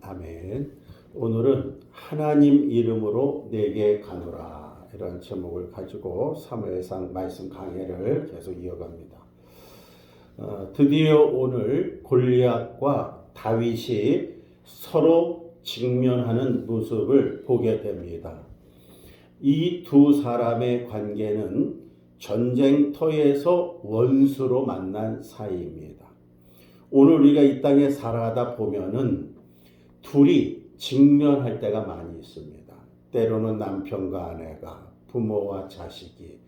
아멘. 오늘은 하나님 이름으로 내게 가노라 이런 제목을 가지고 사무엘상 말씀 강해를 계속 이어갑니다. 드디어 오늘 골리앗과 다윗이 서로 직면하는 모습을 보게 됩니다. 이 두 사람의 관계는 전쟁터에서 원수로 만난 사이입니다. 오늘 우리가 이 땅에 살아가다 보면은 둘이 직면할 때가 많이 있습니다. 때로는 남편과 아내가, 부모와 자식이,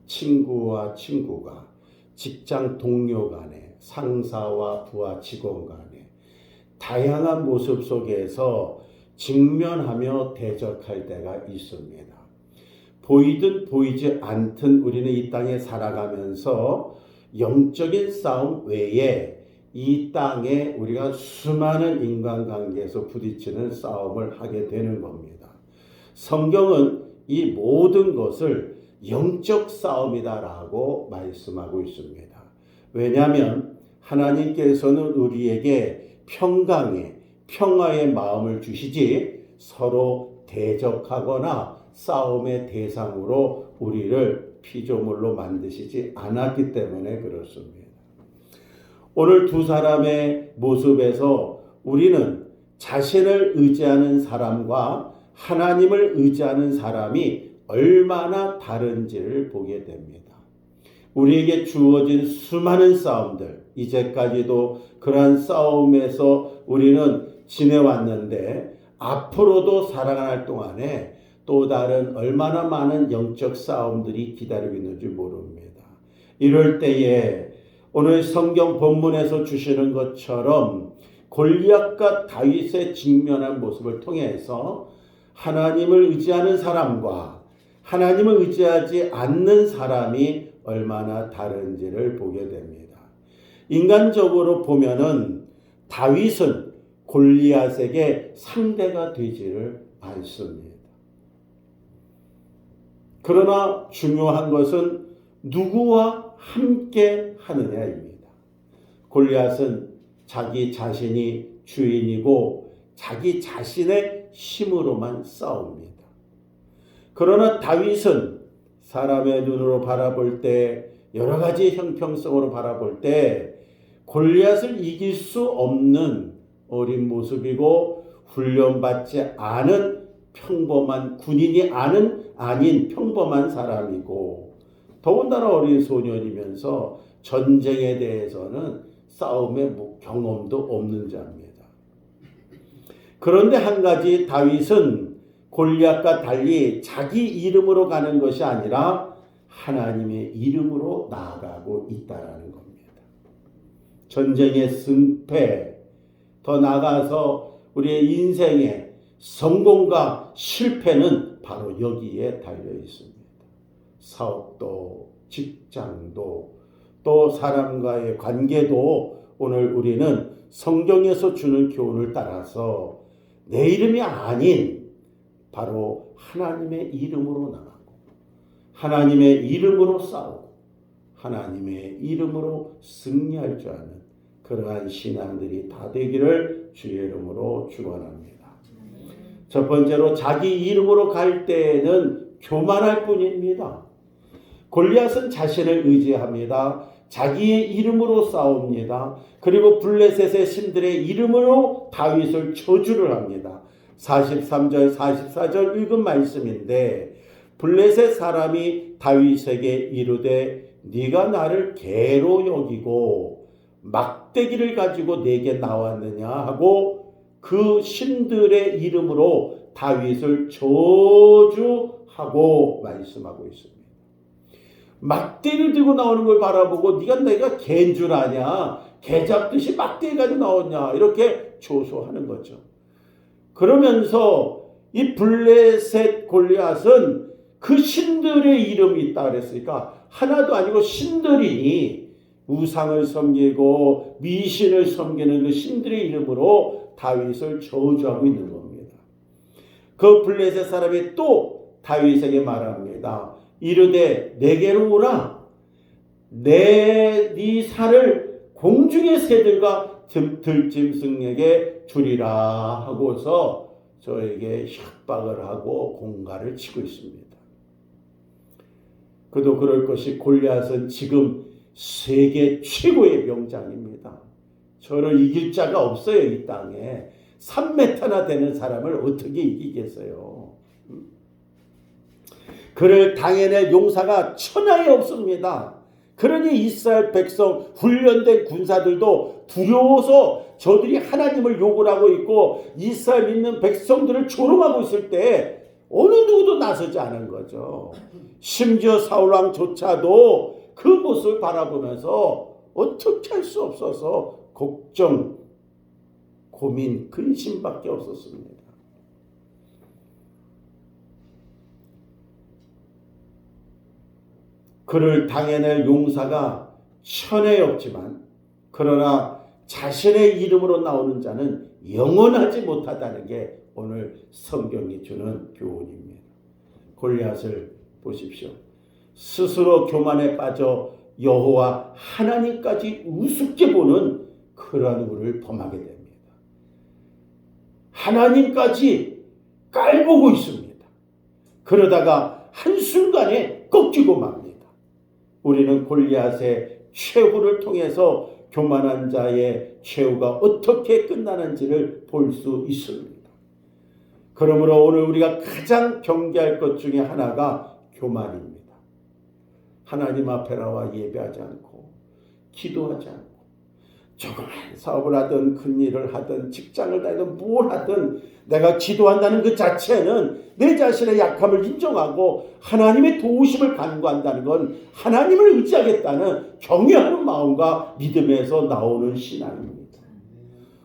친구와 친구가, 직장 동료 간에, 상사와 부하 직원 간에 다양한 모습 속에서 직면하며 대적할 때가 있습니다. 보이든 보이지 않든 우리는 이 땅에 살아가면서 영적인 싸움 외에 이 땅에 우리가 수많은 인간관계에서 부딪히는 싸움을 하게 되는 겁니다. 성경은 이 모든 것을 영적 싸움이다라고 말씀하고 있습니다. 왜냐하면 하나님께서는 우리에게 평화의 마음을 주시지 서로 대적하거나 싸움의 대상으로 우리를 피조물로 만드시지 않았기 때문에 그렇습니다. 오늘 두 사람의 모습에서 우리는 자신을 의지하는 사람과 하나님을 의지하는 사람이 얼마나 다른지를 보게 됩니다. 우리에게 주어진 수많은 싸움들, 이제까지도 그러한 싸움에서 우리는 지내왔는데 앞으로도 살아갈 동안에 또 다른 얼마나 많은 영적 싸움들이 기다리고 있는지 모릅니다. 이럴 때에 오늘 성경 본문에서 주시는 것처럼 골리앗과 다윗의 직면한 모습을 통해서 하나님을 의지하는 사람과 하나님을 의지하지 않는 사람이 얼마나 다른지를 보게 됩니다. 인간적으로 보면은 다윗은 골리앗에게 상대가 되지를 않습니다. 그러나 중요한 것은 누구와 함께 하느냐입니다. 골리앗은 자기 자신이 주인이고 자기 자신의 힘으로만 싸웁니다. 그러나 다윗은 사람의 눈으로 바라볼 때 여러 가지 형평성으로 바라볼 때 골리앗을 이길 수 없는 어린 모습이고 훈련받지 않은 평범한 군인이 아닌 평범한 사람이고 더군다나 어린 소년이면서 전쟁에 대해서는 싸움의 경험도 없는 자입니다. 그런데 한 가지 다윗은 골리앗과 달리 자기 이름으로 가는 것이 아니라 하나님의 이름으로 나아가고 있다는 겁니다. 전쟁의 승패, 더 나아가서 우리의 인생의 성공과 실패는 바로 여기에 달려 있습니다. 사업도, 직장도, 또 사람과의 관계도 오늘 우리는 성경에서 주는 교훈을 따라서 내 이름이 아닌 바로 하나님의 이름으로 나가고 하나님의 이름으로 싸우고 하나님의 이름으로 승리할 줄 아는 그러한 신앙들이 다 되기를 주의 이름으로 축원합니다. 첫 번째로 자기 이름으로 갈 때에는 교만할 뿐입니다. 골리앗은 자신을 의지합니다. 자기의 이름으로 싸웁니다. 그리고 블레셋의 신들의 이름으로 다윗을 저주를 합니다. 43절 44절 읽은 말씀인데 블레셋 사람이 다윗에게 이르되 네가 나를 개로 여기고 막대기를 가지고 내게 나왔느냐 하고 그 신들의 이름으로 다윗을 저주하고 말씀하고 있습니다. 막대기를 들고 나오는 걸 바라보고 내가 개인 줄 아냐? 개 잡듯이 막대기 가지고 나오냐? 이렇게 조소하는 거죠. 그러면서 이 블레셋 골리앗은 그 신들의 이름이 있다 그랬으니까 하나도 아니고 신들이니 우상을 섬기고 미신을 섬기는 그 신들의 이름으로 다윗을 저주하고 있는 겁니다. 그 블레셋 사람이 또 다윗에게 말합니다. 이르되 내게로 오라. 네 살을 공중의 새들과 들짐승에게 주리라 하고서 저에게 협박을 하고 공갈을 치고 있습니다. 그도 그럴 것이 골리앗은 지금 세계 최고의 명장입니다. 저를 이길 자가 없어요. 이 땅에 3m나 되는 사람을 어떻게 이기겠어요? 그를 당해낼 용사가 천하에 없습니다. 그러니 이스라엘 백성 훈련된 군사들도 두려워서 저들이 하나님을 욕을 하고 있고 이스라엘 믿는 백성들을 조롱하고 있을 때 어느 누구도 나서지 않은 거죠. 심지어 사울왕조차도 그 모습을 바라보면서 어떻게 할 수 없어서 걱정, 고민, 근심밖에 없었습니다. 그를 당해낼 용사가 천에 없지만 그러나 자신의 이름으로 나오는 자는 영원하지 못하다는 게 오늘 성경이 주는 교훈입니다. 골리앗을 보십시오. 스스로 교만에 빠져 여호와 하나님까지 우습게 보는 그러한 우를 범하게 됩니다. 하나님까지 깔보고 있습니다. 그러다가 한순간에 꺾이고 맙니다. 우리는 골리앗의 최후를 통해서 교만한 자의 최후가 어떻게 끝나는지를 볼 수 있습니다. 그러므로 오늘 우리가 가장 경계할 것 중에 하나가 교만입니다. 하나님 앞에 나와 예배하지 않고 기도하지 않고 조그만 사업을 하든 큰 일을 하든 직장을 다니든 뭘 하든 내가 기도한다는 그 자체는 내 자신의 약함을 인정하고 하나님의 도우심을 간구한다는 건 하나님을 의지하겠다는 경외하는 마음과 믿음에서 나오는 신앙입니다.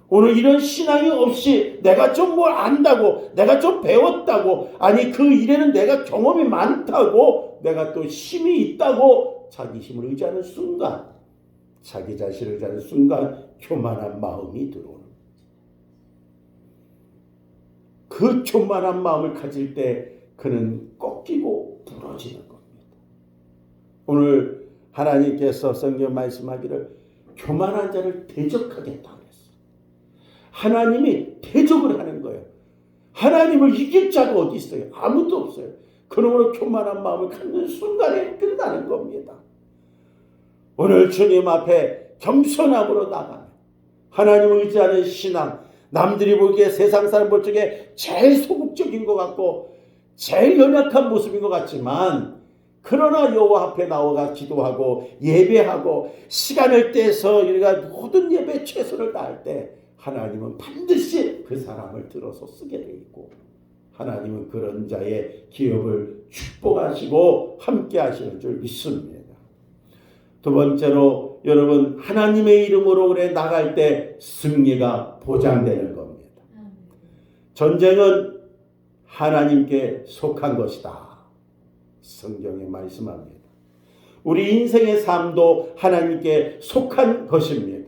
오늘 이런 신앙이 없이 내가 좀 뭘 안다고 내가 좀 배웠다고 아니 그 일에는 내가 경험이 많다고 내가 또 힘이 있다고 자기 힘을 의지하는 순간 자기 자신을 의지하는 순간 교만한 마음이 들어오는 그 교만한 마음을 가질 때 그는 꺾이고 부러지는 겁니다. 오늘 하나님께서 성경 말씀하기를 교만한 자를 대적하겠다. 하나님이 대적을 하는 거예요. 하나님을 이길 자가 어디 있어요? 아무도 없어요. 그러므로 교만한 마음을 갖는 순간에 끝나는 겁니다. 오늘 주님 앞에 겸손함으로 나가면 하나님을 의지하는 신앙, 남들이 보기에 세상 사람 볼 적에 제일 소극적인 것 같고 제일 연약한 모습인 것 같지만 그러나 여호와 앞에 나와가 기도하고 예배하고 시간을 떼서 우리가 모든 예배에 최선을 다할 때 하나님은 반드시 그 사람을 들어서 쓰게 돼 있고 하나님은 그런 자의 기업을 축복하시고 함께 하시는 줄 믿습니다. 두 번째로 여러분 하나님의 이름으로 그래 나갈 때 승리가 보장되는 겁니다. 전쟁은 하나님께 속한 것이다. 성경에 말씀합니다. 우리 인생의 삶도 하나님께 속한 것입니다.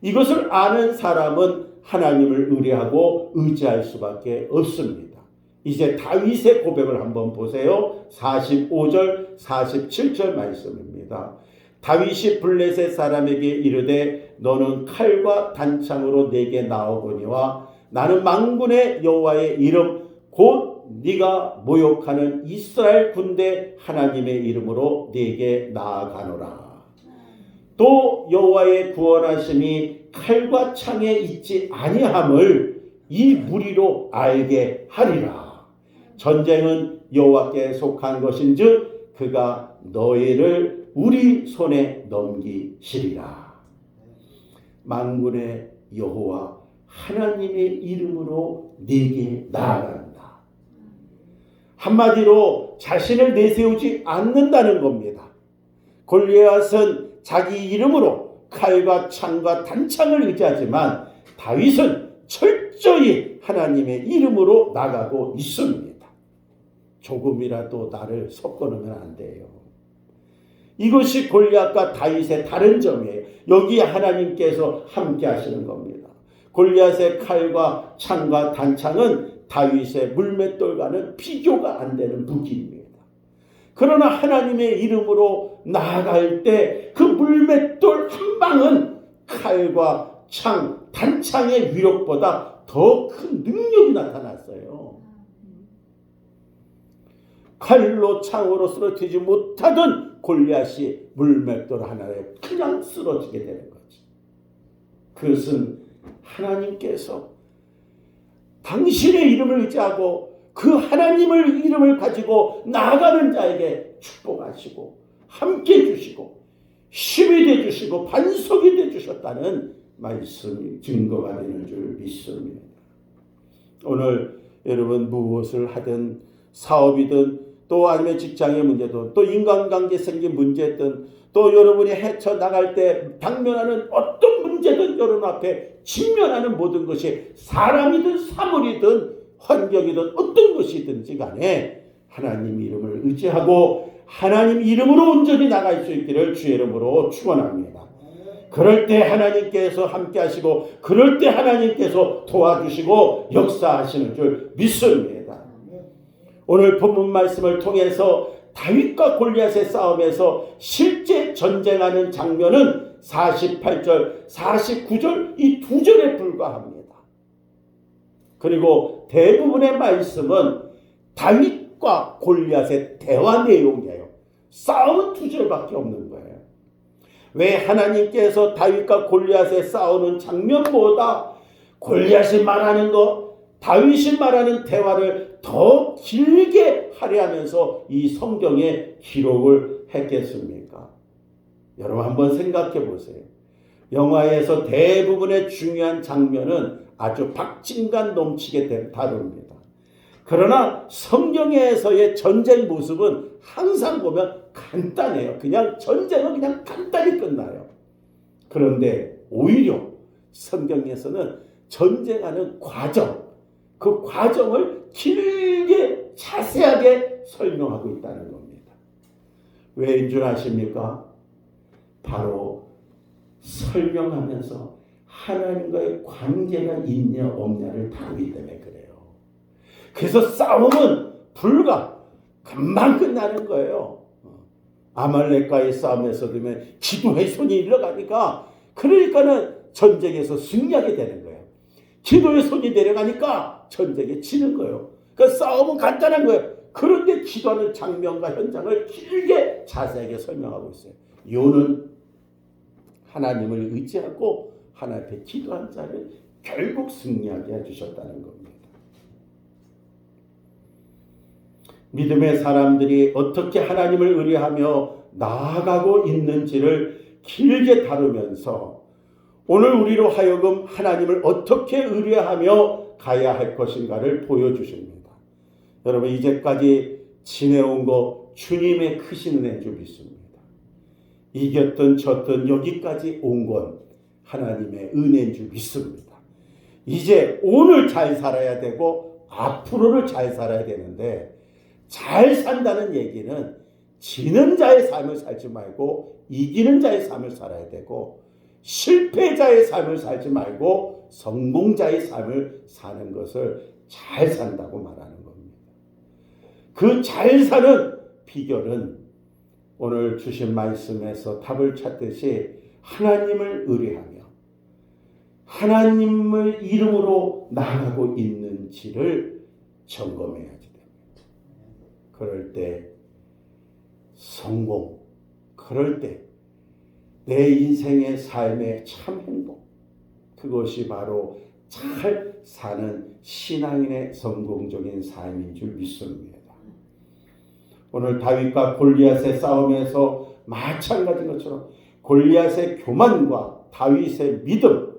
이것을 아는 사람은 하나님을 의뢰하고 의지할 수밖에 없습니다. 이제 다윗의 고백을 한번 보세요. 45절 47절 말씀입니다. 다윗이 블레셋 사람에게 이르되 너는 칼과 단창으로 내게 나오거니와 나는 만군의 여호와의 이름 곧 네가 모욕하는 이스라엘 군대 하나님의 이름으로 네게 나아가노라. 또 여호와의 구원하심이 칼과 창에 있지 아니함을 이 무리로 알게 하리라. 전쟁은 여호와께 속한 것인즉 그가 너희를 우리 손에 넘기시리라. 만군의 여호와 하나님의 이름으로 네게 나아간다. 한마디로 자신을 내세우지 않는다는 겁니다. 골리앗은 자기 이름으로 칼과 창과 단창을 의지하지만 다윗은 철저히 하나님의 이름으로 나가고 있습니다. 조금이라도 나를 섞어놓으면 안 돼요. 이것이 골리앗과 다윗의 다른 점이에요. 여기 하나님께서 함께 하시는 겁니다. 골리앗의 칼과 창과 단창은 다윗의 물맷돌과는 비교가 안 되는 무기입니다. 그러나 하나님의 이름으로 나아갈 때 그 물맷돌 한 방은 칼과 단창의 위력보다 더 큰 능력이 나타났어요. 칼로 창으로 쓰러뜨리지 못하던 골리앗이 물맷돌 하나에 그냥 쓰러지게 되는 거지. 그것은 하나님께서 당신의 이름을 의지하고 그 하나님을 이름을 가지고 나아가는 자에게 축복하시고 함께 해주시고 힘이 되주시고 반석이 되주셨다는 말씀이 증거가 되는 줄 믿습니다. 오늘 여러분 무엇을 하든 사업이든 또 아니면 직장의 문제든 또 인간관계 생긴 문제든 또 여러분이 헤쳐나갈 때 당면하는 어떤 문제든 여러분 앞에 직면하는 모든 것이 사람이든 사물이든 환경이든 어떤 것이든지 간에 하나님 이름을 의지하고 하나님 이름으로 온전히 나갈 수 있기를 주의 이름으로 축원합니다. 그럴 때 하나님께서 함께 하시고 그럴 때 하나님께서 도와주시고 역사하시는 줄 믿습니다. 오늘 본문 말씀을 통해서 다윗과 골리앗의 싸움에서 실제 전쟁하는 장면은 48절, 49절 이 두 절에 불과합니다. 그리고 대부분의 말씀은 다윗과 골리앗의 대화 내용이에요. 싸움은 두 절밖에 없는 거예요. 왜 하나님께서 다윗과 골리앗의 싸우는 장면보다 골리앗이 말하는 것, 다윗이 말하는 대화를 더 길게 하려 하면서 이 성경에 기록을 했겠습니까? 여러분 한번 생각해 보세요. 영화에서 대부분의 중요한 장면은 아주 박진감 넘치게 다룹니다. 그러나 성경에서의 전쟁 모습은 항상 보면 간단해요. 그냥 전쟁은 그냥 간단히 끝나요. 그런데 오히려 성경에서는 전쟁하는 과정, 그 과정을 길게 자세하게 설명하고 있다는 겁니다. 왜인 줄 아십니까? 바로 설명하면서 하나님과의 관계가 있냐 없냐를 다루기 때문에 그래요. 그래서 싸움은 금방 끝나는 거예요. 아말렉과의 싸움에서 그러면 기도의 손이 일러가니까 그러니까는 전쟁에서 승리하게 되는 거예요. 기도의 손이 내려가니까 전쟁에 지는 거예요. 그 싸움은 간단한 거예요. 그런데 기도하는 장면과 현장을 길게 자세하게 설명하고 있어요. 요는 하나님을 의지하고 하나님 앞에 기도한 자를 결국 승리하게 해주셨다는 겁니다. 믿음의 사람들이 어떻게 하나님을 의뢰하며 나아가고 있는지를 길게 다루면서 오늘 우리로 하여금 하나님을 어떻게 의뢰하며 가야 할 것인가를 보여주십니다. 여러분 이제까지 지내온 거 주님의 크신 은혜인 줄 믿습니다. 이겼든 졌든 여기까지 온 건 하나님의 은혜인 줄 믿습니다. 이제 오늘 잘 살아야 되고 앞으로를 잘 살아야 되는데 잘 산다는 얘기는 지는 자의 삶을 살지 말고 이기는 자의 삶을 살아야 되고 실패자의 삶을 살지 말고 성공자의 삶을 사는 것을 잘 산다고 말하는 겁니다. 그 잘 사는 비결은 오늘 주신 말씀에서 답을 찾듯이 하나님을 의뢰하며 하나님을 이름으로 나아가고 있는지를 점검해야지 됩니다. 그럴 때 성공, 그럴 때 내 인생의 삶의 참 행복, 그것이 바로 잘 사는 신앙인의 성공적인 삶인 줄 믿습니다. 오늘 다윗과 골리앗의 싸움에서 마찬가지인 것처럼 골리앗의 교만과 다윗의 믿음,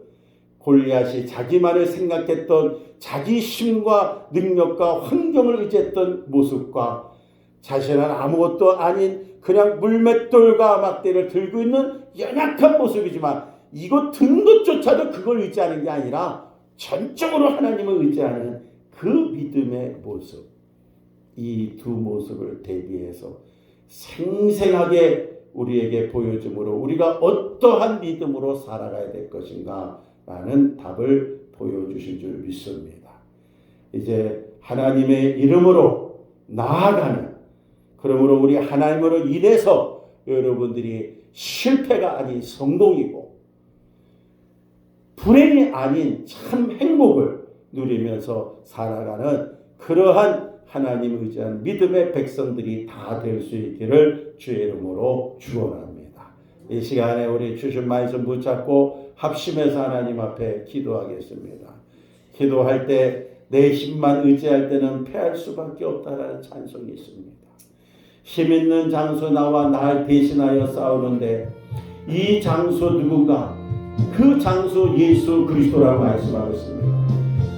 골리앗이 자기만을 생각했던 자기 힘과 능력과 환경을 의지했던 모습과 자신은 아무것도 아닌 그냥 물맷돌과 막대를 들고 있는 연약한 모습이지만 이거 든 것조차도 그걸 의지하는 게 아니라 전적으로 하나님을 의지하는 그 믿음의 모습, 이 두 모습을 대비해서 생생하게 우리에게 보여주므로 우리가 어떠한 믿음으로 살아가야 될 것인가 라는 답을 보여주신 줄 믿습니다. 이제 하나님의 이름으로 나아가는, 그러므로 우리 하나님으로 인해서 여러분들이 실패가 아닌 성공이고 불행이 아닌 참 행복을 누리면서 살아가는 그러한 하나님 의지하는 믿음의 백성들이 다 될 수 있기를 주의 이름으로 축원합니다. 이 시간에 우리 주신 말씀 붙잡고 합심해서 하나님 앞에 기도하겠습니다. 기도할 때 내 힘만 의지할 때는 패할 수밖에 없다라는 찬송이 있습니다. 힘 있는 장소 나와 날 대신하여 싸우는데 이 장소 누군가? 그 장소 예수 그리스도라고 말씀하고 있습니다.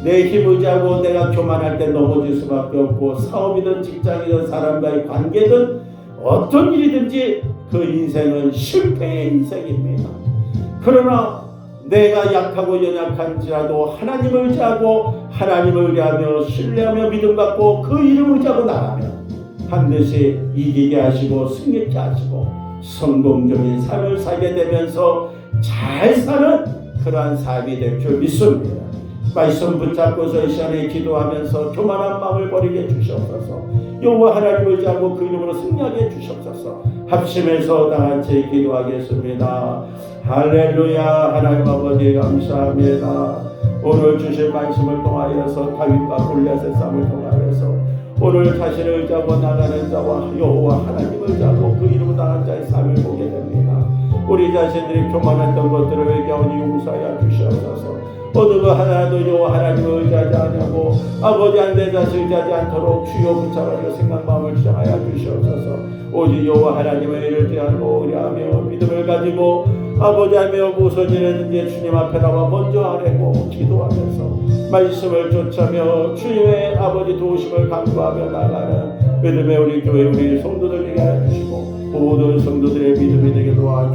내 힘 의지하고 내가 교만할 때 넘어질 수밖에 없고 사업이든 직장이든 사람과의 관계든 어떤 일이든지 그 인생은 실패의 인생입니다. 그러나 내가 약하고 연약한지라도 하나님을 의지하고 하나님을 의뢰하며 신뢰하며 믿음 갖고 그 이름을 의지하고 나가면 반드시 이기게 하시고 승리케 하시고 성공적인 삶을 살게 되면서 잘 사는 그러한 삶이 될 줄 믿습니다. 말씀 붙잡고서 이 시간에 기도하면서 교만한 마음을 버리게 주시옵소서. 여호와 하나님을 의지하고 그 이름으로 승리하게 주시옵소서. 합심해서 다같이 기도하겠습니다. 할렐루야. 하나님 아버지 감사합니다. 오늘 주실 말씀을 통하여서 다윗과 골리앗의 싸움을 통하여서 오늘 자신을 의지하고 나가는 자와 여호와 하나님을 의지하고 그 이름으로 나가는 자의 삶을 보게 됩니다. 우리 자신들이 교만했던 것들을 회개하니 용서하여 주시옵소서. 어느 것 하나도 여호와 하나님을 의지하지 않냐고 아버지 안 내 자식 의지하지 않도록 주여 붙잡아서 생각 마음을 주장하여 주시옵소서. 오직 여호와 하나님의 일을 의지하고 의뢰하며 믿음을 가지고 아버지 하며 무슨 일이든지 주님 앞에 나와 먼저 아뢰고 기도하면서 말씀을 쫓아며 주님의 아버지 도우심을 간구하며 나가는 믿음의 우리 교회 우리 성도들 되게 하여 주시고 모든 성도들의 믿음이 되게 도와주시옵소서.